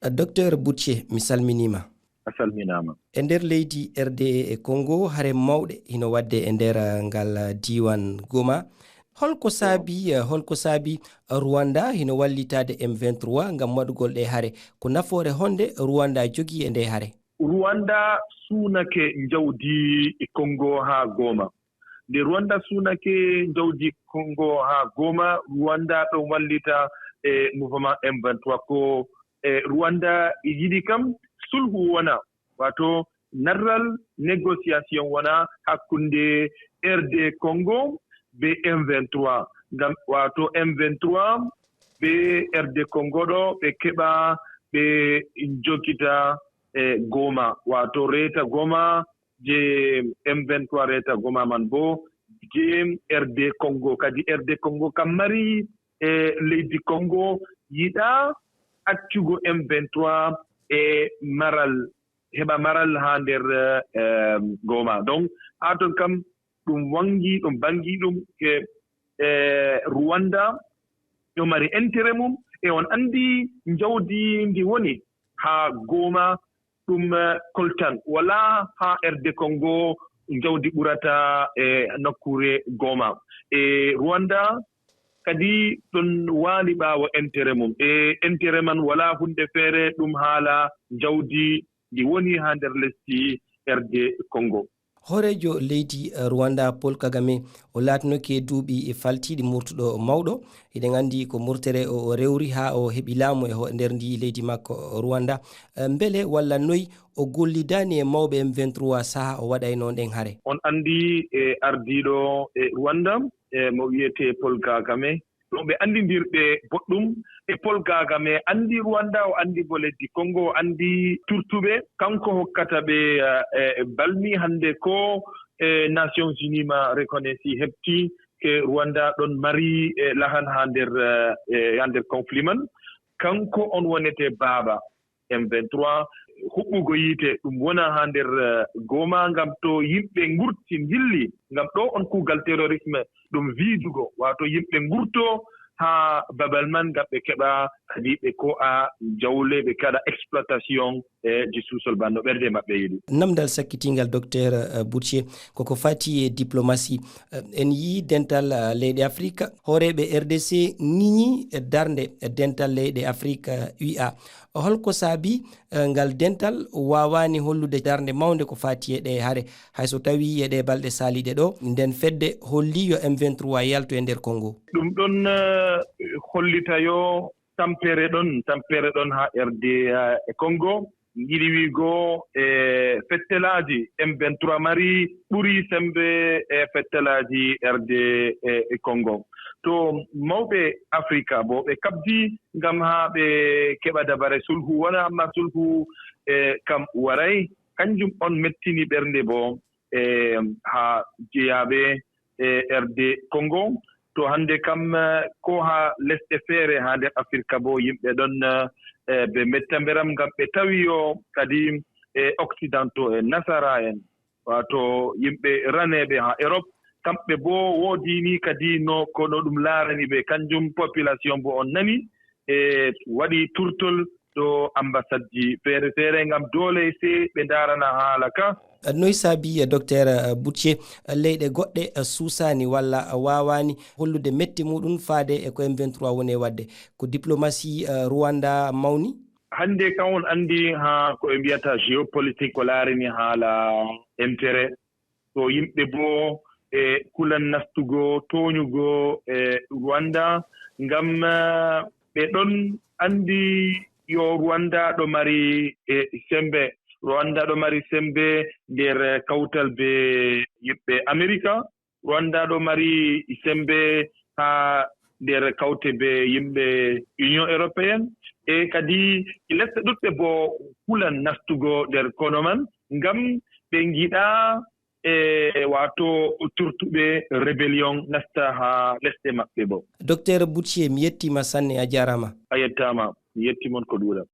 Docteur Butche mi salminima. A salminama. E nder leydi RDA e Congo hare mawɗe hino wadde e nder ngal diwan Goma. Holko saabi Rwanda hino wallitade M23 ngam waɗugol ɗe hare, ko nafoore honde Rwanda jogii e nde hare? Rwanda suunake jawdi Congo haa Goma. Nde Rwanda suunake jawdi Congo haa Goma, Rwanda ɗon wallita e mouvement M23 ko Rwanda yiɗi kam sulhu wona, wato narral négociation wona hakkunde RD Congo be M23 ngam wato M23 be RD Congo ɗo ɓe keɓa ɓe jogita Goma, wato reta Goma je M23 reta Goma man bo je RD Congo. Kadi RD Congo kam mari leydi Congo yiɗa accugo M23 e maral, heɓa maral haa nder Goma. Donc haa ton kam ɗum bangi ɗum ke Rwanda ɗo mari intérêt mum, e on anndi jawdi ndi woni haa Goma ɗum koltan, wala haa RD Congo jawdi ɓurata e nokkure Goma. E Rwanda kadi ɗon waali ɓaawo intérêt mum, e intérêt man wala hunde feere ɗum haala jawdi ndi woni haa nder lesdi RD Congo. Horejo leydi Rwanda Paul Kagame o laatnoke duuɓi faltiɗi murtuɗo mawɗo. Eɗen anndi ko murtere o rewri haa o heɓi laamu e nder ndi leydi makko Rwanda. Mbele walla noyi o gollidani e mawɓe M23 saha o waɗayno nden hare? On anndi e ardiiɗo e Rwanda mo wiyete Paul Kagame ɗum ɓe anndidirɓe boɗɗum, e Paul Kagame anndi Rwanda, o anndi bo leddi Congo, o anndi turtuɓe, kanko hokkata ɓe balmi hannde ko Nations Unies ma reconnaisi heɓti ke Rwanda ɗon mari lahan haa nder conflit man. Kanko on wonete baaba M23 huɓɓugo yiite ɗum wona haa nder Goma, ngam to yimɓe ngurti njilli, ngam ɗo on kuugal terrorisme ɗum wiidugo, wato yimɓe ngurto haa babal man ngam ɓe keɓa kadi ɓe ko'a jawle, ɓe kaɗa exploitation du sous-sol banno ɓerde maɓɓe yiɗi. Namdal sakkitingal docteur Butche koko fati e diplomatie, en yii dental leyɗe Afrique, hooreɓe RDC ŋiñi darnde dental leyɗe Afrique UA. Holko saabi ngal dental wawani hollude darnde mawnde ko fati e ɗe hare, hayso tawi e ɗe balɗe saaliɗe ɗo nden fedde holli yo M23 yalto e nder Congo? Ɗum ɗon hollita yo tampere ɗon haa RD e Congo. Yiɗi wiigo fettelaji M23 mari ɓuri sembe e fettelaji RD e Congo. To mawɓe Afrika bo ɓe kabdi ngam haa ɓe keɓa dabare sulhu wona, amma sulhu kam waray, kanjum on mettini ɓernde bo haa jeyaɓe RD Congo. To hannde kam ko haa lesɗe feere haa nder Afrika bo yimɓe ɗon ɓe metta mberam ngam ɓe tawi yo kadi occidentaux e nasara en, wato yimɓe raneɓe haa Europe, kamɓe bo woodi ni kadi no ɗum laarani ɓe, kanjum population bo on nani e waɗi turtol to ambassade ji feere feere ngam doole sey ɓe ndaarana haala ka. Noy saabi docteur Butche leyɗe goɗɗe suusani walla wawani hollude metti muɗum faade e ko M23 woni wadde, ko diplomatie Rwanda mawni? Hannde kam on anndi haa ko ɓe mbiyata géopolitique ko laarini haala intérêt, to yimɓe bo e kulan nastugo tooñugo e Rwanda ngam ɓe ɗon anndi yo Rwanda ɗo mari sembe. Rwanda ɗo mari sembe nder kawtal be yimɓe Amerika. Rwanda ɗo mari sembe haa nder kawte be yimɓe Union Européenne, e kadi lesɗe ɗuɗɓe bo hulan nastugo nder kono man ngam ɓe ngiɗa wato turtuɓe rébellion nasta haa lesɗe maɓɓe bo. Docteur Butche mi yettima sanne, a jarama. A yettama, mi yettimon ko ɗuuɗam.